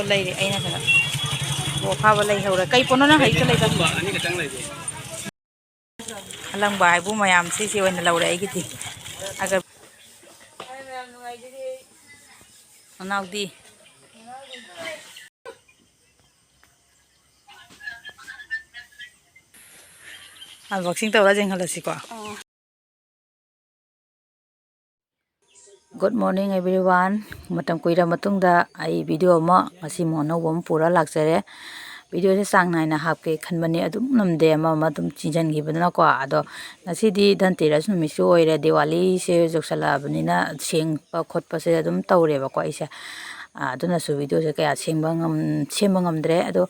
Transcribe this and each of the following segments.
Leire, Eingon. Have a Leire, Kaipona, Arangba, boom, I am Sissy when the Laura Agiti. I got Amadi. Unboxing the Rajing Halasiqua. Good morning, everyone. Matam kuira matungda ai video ma ngasi mo no bom pura laksare. Video se sang nai na hapke khanbani adum namde ma matum chinjan gi badana ko ado ngasi di dhanteras numi su oire Diwali se joksala banina seng pa khot pa se adum tawre ba ko isa aduna su video se kaya sembangam dre ado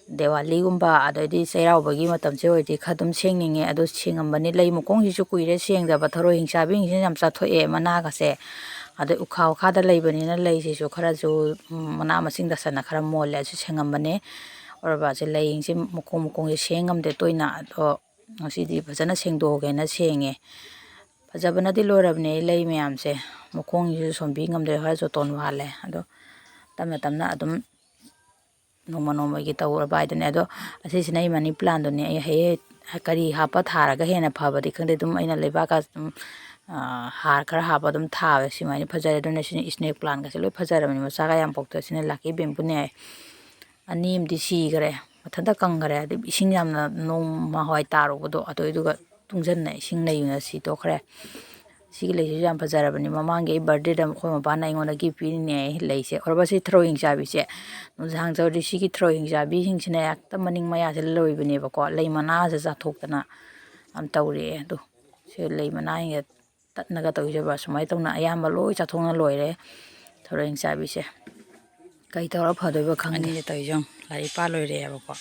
Diwali gumba ado di sairau bagi matam se oiti khadum sengninge ado sengambani lei mokong hi su kuire sengda ba tharo hingsa bing hin jam sa thoe mana ga se ada ukha ukha da leibanina lei se su khara ju mana masing da sana khara molle su sengambane or ba se lei se mokong se sengamde toina ado ngasi di phajana sengdo ge na senge phajabana di lorabne lei myam se mokong ju sombi ngamde ha jo ton wale ado tamna adum noma gi tawra baidane ado asi sinai mani plan do ne he kari hapa tharaga hena phabadi khande dum aina leba ka har khara hapa dum thawe simai phajare do ne snake plant ga se loi phajare mani macha ga yam pokta sine laki bembu ne anim di si gare mathanda kang gare adi ising yamna nom ma hoi taru bodo ado iduga tungjan na ising nei na si to khare si le ju yam phajare bani mamang ge birthday dam khoi ma ba na ingona gi pi ne lei se or ba si throwing jabi se no jang jaw di si gi throwing jabi hing sine yak ta maning maya se loi bani ba ko lei mana se ja thok na am tawre do se lei mana nge tatna ga taw jaba sumai tawna ayamba loi cha thongna loire throwing jabi se kai tawra phadoi ba khangni taw jong lai pa loire ba ko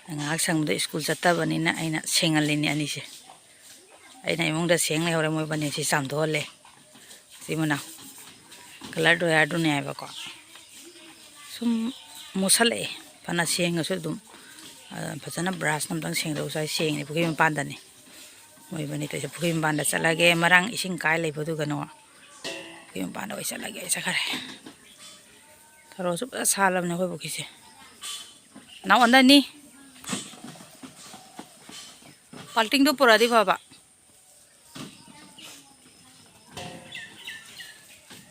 ngak sang de school chatta bani na aina sengalini ani se aina imong da seng le hore moi bani si sam dhole simuna color do ya do ne ba ko sum musale pana seng so dum phajana brush nam dang seng do sai seng ni buki pan da ni moi bani to se buki pan da chala ge marang ising kai le bodu gano buki pan da chala ge sa khare tharo su salam ne khoi buki se now anda ni palting do pura di baba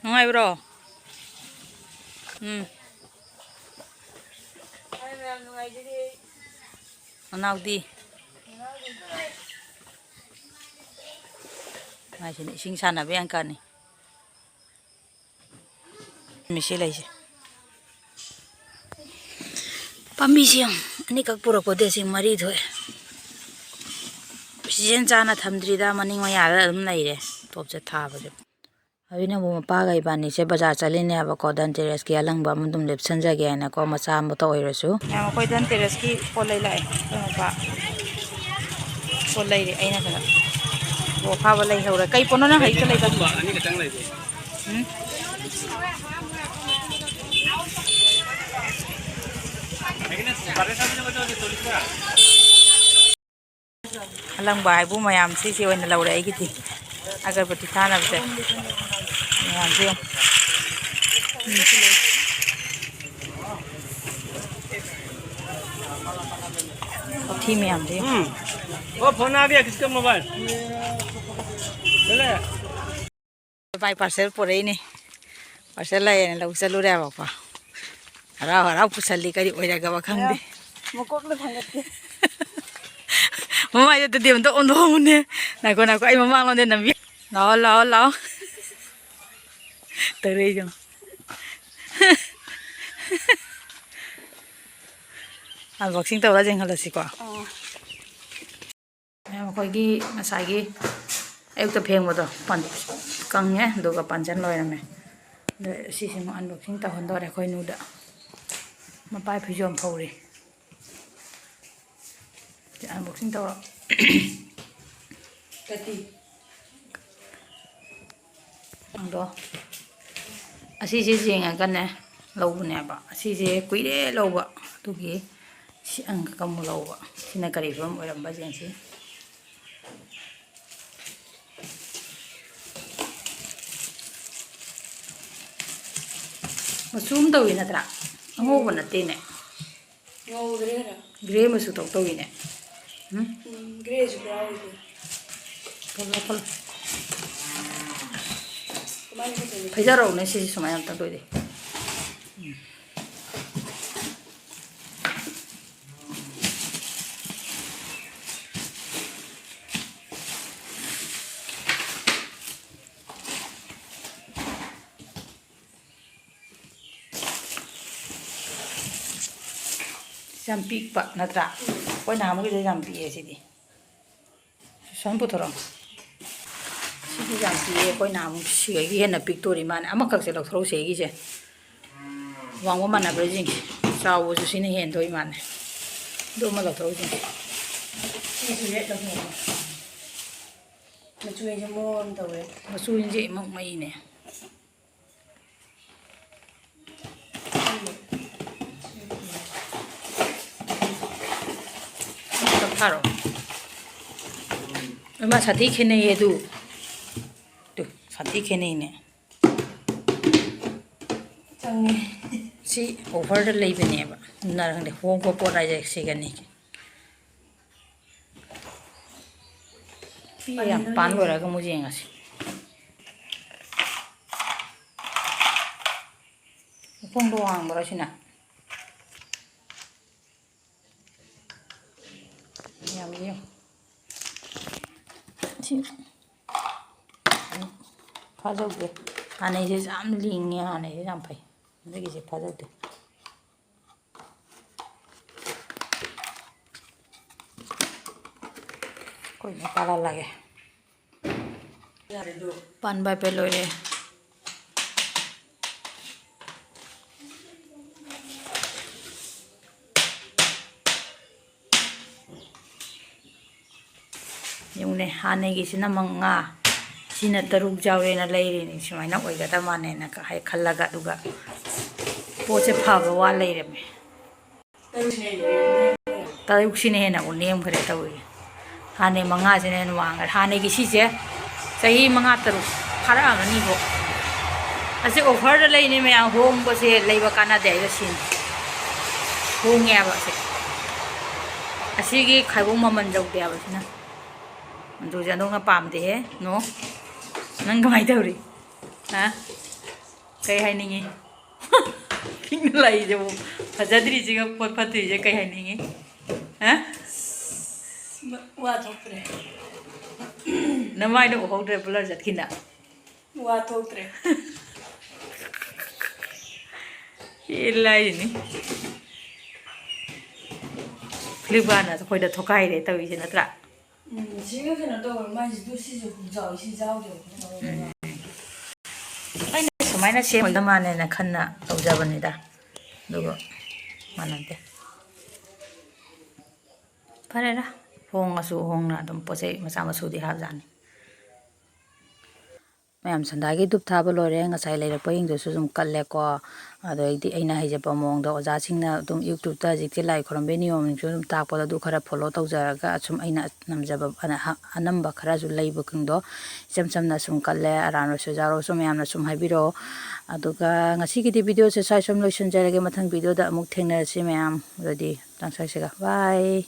ngai bro Amadi mai sini sing sana be angka ni misi lai se pambi siang ani kak pura ko de sing mari thoe season chana thamdri da maning ma ya da dum nei re top se tha ba je abina bo pa ga ibani se bazar chaline aba ko dan terrace ki alangba mundum lep sanja ge na ko macha am to oirasu ya ko dan terrace ki ko lai lai ba ko lai re aina kana bo kha ba lai hora kai pono na hai ka lai ba ani ka tang lai de alangba bu mayam si oina laura ai giti agarbati thana bte mayam se थी में हम जी वो phone आ गया किसका mobile ले भाई parcel पूरे ही नहीं पार्सल लाए ना लोग चलू रहे बापा हरा पुसली करी ओया गवा खंदे मकोक ले भंगते मम्मा ये तो दिम तो ओंदो मुने ना को आई मम्मा लोने नबी लाओ तरे जो unboxing tawra jeng halasi ko khoi gi masai gi ayuk ta pheng bodo pan kang ye doga panjan loirame de si sim unboxing ta hon dore khoi nu da ma pai phijom phori de unboxing tawra kati ando asi je jeng agan ne lobu ne ba asi je kuire loba tu gi si ang kamu lawa sina kari bam oram ba jeng si masum dawi na tra ꯑꯉꯧꯕ ꯅꯠꯇꯦꯅꯦ ꯉꯧꯗ꯭ꯔꯦꯔ grey ꯃꯆꯨ ꯇꯧꯏꯅꯦ ꯒ꯭ꯔꯦꯁꯨ ꯌꯥꯎꯏꯗꯤ ꯐꯂꯣ ꯐꯂꯣ ꯀꯃꯥꯏꯅ ꯇꯧꯗꯣꯏꯅꯣ ꯐꯩꯖꯔꯛꯎꯅꯦ ꯁꯤꯁꯤ ꯁꯨꯃꯥꯏꯅ ꯑꯝꯇꯪ ꯇꯧꯏꯗꯤ ꯌꯥꯝ ꯄꯤꯛꯄ ꯅꯠꯇ꯭ꯔꯥ ꯑꯩꯈꯣꯏ ꯅꯍꯥꯟꯃꯨꯛꯀꯤꯗꯣ ꯌꯥꯝ ꯄꯤꯛꯑꯦ ꯁꯤꯗꯤ ꯁꯨꯃꯥꯏꯅ ꯄꯨꯊꯣꯔꯛꯑꯣ ꯁꯤꯗꯤ ꯌꯥꯝ ꯄꯤꯛꯑꯦ ꯑꯩꯈꯣꯏ ꯅꯍꯥꯟꯃꯨꯛ ꯁꯤꯒꯩꯒꯤ ꯍꯦꯟꯅ ꯄꯤꯛꯇꯣꯔꯤ ꯃꯥꯅꯦ ꯑꯃꯈꯛꯁꯦ ꯂꯧꯊꯣꯔꯛꯎꯁꯦ ꯑꯩꯒꯤꯁꯦ ꯋꯥꯡꯕ ꯃꯥꯟꯅꯕ꯭ꯔꯥ ꯌꯦꯡꯁꯤ ꯆꯥꯎꯕꯁꯨ ꯁꯤꯅ ꯍꯦꯟꯗꯣꯏ ꯃꯥꯅꯦ ꯑꯗꯨ ꯑꯃ ꯂꯧꯊꯣꯔꯛꯎꯁꯦ ꯁꯤꯁꯨ ꯔꯦꯠ ꯂꯧꯊꯣꯔꯛꯑꯣ ꯃꯆꯨꯁꯦ ꯃꯑꯣꯡ ꯇꯧꯋꯦ ꯃꯆꯨꯁꯦ ꯏꯃꯛ ꯃꯩꯅꯦ ꯊꯥꯔꯣ ꯏꯃꯥ ꯁꯥꯊꯤ ꯈꯦꯠꯅꯩꯌꯦ ꯑꯗꯨ ꯁꯥꯊꯤ ꯈꯦꯠꯅꯩꯅꯦ ꯆꯪꯉꯦ ꯁꯤ ꯑꯣꯐꯔꯗ ꯂꯩꯕꯅꯦꯕ ꯑꯗꯨꯅ ꯈꯪꯗꯦ ꯍꯣꯡꯕ ꯄꯣꯠ ꯍꯥꯏꯁꯦ ꯁꯤꯒꯅꯤ ꯌꯥꯝ ꯄꯥꯟ ꯂꯣꯏꯔꯒ ꯑꯃꯨꯛ ꯌꯦꯡꯉꯁꯤ ꯃꯈꯣꯡꯗꯣ ꯋꯥꯡꯕ꯭ꯔꯥ ꯁꯤꯅ ꯌꯥꯝ ꯌꯦꯡꯉꯨ ꯁꯤ ꯐꯥꯖꯧꯗꯦ ꯍꯥꯟꯅꯩꯁꯦ ꯌꯥꯝ ꯂꯤꯡꯉꯦ ꯍꯥꯟꯅꯩꯁꯦ ꯌꯥꯝ ꯐꯩ ꯍꯟꯗꯛꯀꯤꯁꯦ ꯐꯥꯖꯧꯗꯦ ꯑꯩꯈꯣꯏꯅ ꯄꯥꯜꯍꯜꯂꯒꯦ ꯄꯥꯟꯕ ꯍꯥꯏꯐꯦꯠ ꯂꯣꯏꯔꯦ ꯌꯦꯡꯉꯨꯅꯦ ꯍꯥꯟꯅꯒꯤꯁꯤꯅ 5 ꯁꯤꯅ 6 ꯌꯥꯎꯔꯦꯅ ꯂꯩꯔꯤꯅꯤ ꯁꯨꯃꯥꯏꯅ ꯑꯣꯏꯒꯗꯕ ꯃꯥꯟꯅꯦꯅ ꯈꯜꯂꯒ ꯑꯗꯨꯒ ꯄꯣꯠꯁꯦ ꯐꯕ ꯋꯥ ꯂꯩꯔꯝꯃꯦ 6ꯁꯤꯅ ꯍꯦꯟꯅ ꯅꯦꯝꯈ꯭ꯔꯦ ꯇꯧꯔꯤꯁꯦ ꯍꯥꯟꯅꯩ 5ꯁꯤꯅ ꯍꯦꯟꯅ ꯋꯥꯡꯈ꯭ꯔꯦ ꯍꯥꯟꯅꯒꯤ ꯁꯤꯁꯦ ꯆꯍꯤ 5-6 ꯐꯥꯔꯛꯑꯝꯃꯅꯤꯕꯣ ꯑꯁꯤ ꯑꯣꯐꯔꯗ ꯂꯩꯅꯤ ꯃꯌꯥꯝ ꯍꯣꯡꯕꯁꯦ ꯂꯩꯕ ꯀꯥꯟꯅꯗꯦ ꯍꯥꯏꯕ ꯁꯤꯅꯤ ꯍꯣꯡꯉꯦꯕ ꯑꯁꯤꯒꯤ ꯈꯥꯏꯕꯣꯡ ꯃꯃꯜ ꯌꯧꯗꯦ ꯍꯥꯏꯕ ꯁꯤꯅ ꯑꯗꯨꯁꯦ ꯑꯗꯣꯝꯅ ꯄꯥꯝꯗꯦꯍꯦ ꯅꯣ ꯅꯪ ꯀꯃꯥꯏꯅ ꯇꯧꯔꯤ ꯍꯥ ꯀꯩ ꯍꯥꯏꯅꯤꯡꯉꯤ ꯄꯤꯡꯅ ꯂꯩꯁꯤꯕꯨ ꯐꯖꯗ꯭ꯔꯤꯁꯤꯒ ꯄꯣꯠ ꯐꯠꯇ꯭ꯔꯤꯁꯦ ꯀꯩ ꯍꯥꯏꯅꯤꯡꯉꯤ ꯍꯥ ꯋꯥ ꯊꯣꯛꯇ꯭ꯔꯦ ꯅꯃꯥꯏꯗ ꯎꯍꯧꯗ꯭ꯔꯦ ꯕ꯭ꯂꯔ ꯆꯠꯈꯤꯅ ꯋꯥ ꯊꯣꯛꯇ꯭ꯔꯦ ꯂꯥꯏꯅꯤ ꯐ꯭ꯂꯤꯞꯀꯥꯔꯠꯅ ꯑꯩꯈꯣꯏꯗ ꯊꯣꯛꯈꯥꯏꯔꯦ ꯇꯧꯔꯤꯁꯦ ꯅꯠꯇ꯭ꯔꯥ ꯁꯤꯒ ꯀꯩꯅꯣ ꯇꯧꯕ ꯃꯥꯏꯁꯤꯗꯨ ꯁꯤꯁꯨ ꯆꯥꯎꯋꯤ ꯁꯤ ꯆꯥꯎꯗꯦꯕ ꯑꯩꯅ ꯁꯨꯃꯥꯏꯅ ꯁꯦꯝꯕꯗ ꯃꯥꯟꯅꯦꯅ ꯈꯟꯅ ꯇꯧꯖꯕꯅꯤꯗ ꯑꯗꯨꯒ ꯃꯥꯟꯅꯗꯦ ꯐꯔꯦꯗ ꯍꯣꯡꯉꯁꯨ ꯍꯣꯡꯅ ꯑꯗꯨꯝ ꯄꯣꯠ ꯆꯩ ꯃꯆꯥ ꯃꯁꯨꯗꯤ ꯍꯥꯞꯖꯥꯠꯅꯤ ꯃꯌꯥꯝ ꯁꯟꯗꯥꯒꯤ ꯙꯨꯞ ꯊꯥꯕ ꯂꯣꯏꯔꯦ ꯉꯁꯥꯏ ꯂꯩꯔꯛꯄꯁꯤꯡꯗꯨꯁꯨ ꯑꯗꯨꯝ ꯀꯜꯂꯦꯀꯣ ꯑꯗꯩꯗꯤ ꯑꯩꯅ ꯍꯩꯖꯕ ꯃꯑꯣꯡꯗ ꯑꯣꯖꯥꯁꯤꯡꯅ ꯑꯗꯨꯝ ꯌꯨꯇ꯭ꯌꯨꯕꯇ ꯍꯧꯖꯤꯛꯇꯤ ꯂꯥꯏ ꯈꯣꯏꯔꯝꯕꯩ ꯅꯤꯌꯣꯝꯁꯨ ꯑꯗꯨꯝ ꯇꯥꯛꯄꯗ ꯑꯗꯨ ꯈꯔ ꯐꯣꯂꯣ ꯇꯧꯖꯔꯒ ꯑꯁꯨꯝ ꯑꯩꯅ ꯉꯝꯖꯕ ꯑꯅꯝꯕ ꯈꯔꯁꯨ ꯂꯩꯕꯁꯤꯡꯗꯣ ꯏꯆꯝ ꯆꯝꯅ ꯁꯨꯝ ꯀꯜꯂꯦ ꯑꯔꯥꯟꯕꯁꯨ ꯌꯥꯎꯔꯁꯨ ꯃꯌꯥꯝꯅ ꯁꯨꯝ ꯍꯥꯏꯕꯤꯔꯛꯑꯣ ꯑꯗꯨꯒ ꯉꯁꯤꯒꯤꯗꯤ ꯚꯤꯗꯤꯑꯣꯁꯦ ꯁ꯭ꯋꯥꯏ ꯁꯨꯝ ꯂꯣꯏꯁꯤꯟꯖꯔꯒꯦ ꯃꯊꯪ ꯚꯤꯗꯤꯑꯣꯗ ꯑꯃꯨꯛ ꯊꯦꯡꯅꯔꯁꯤ ꯃꯌꯥꯝ ꯑꯗꯨꯗꯤ ꯇꯪꯁꯥꯏꯁꯤꯒ ꯕꯥꯏ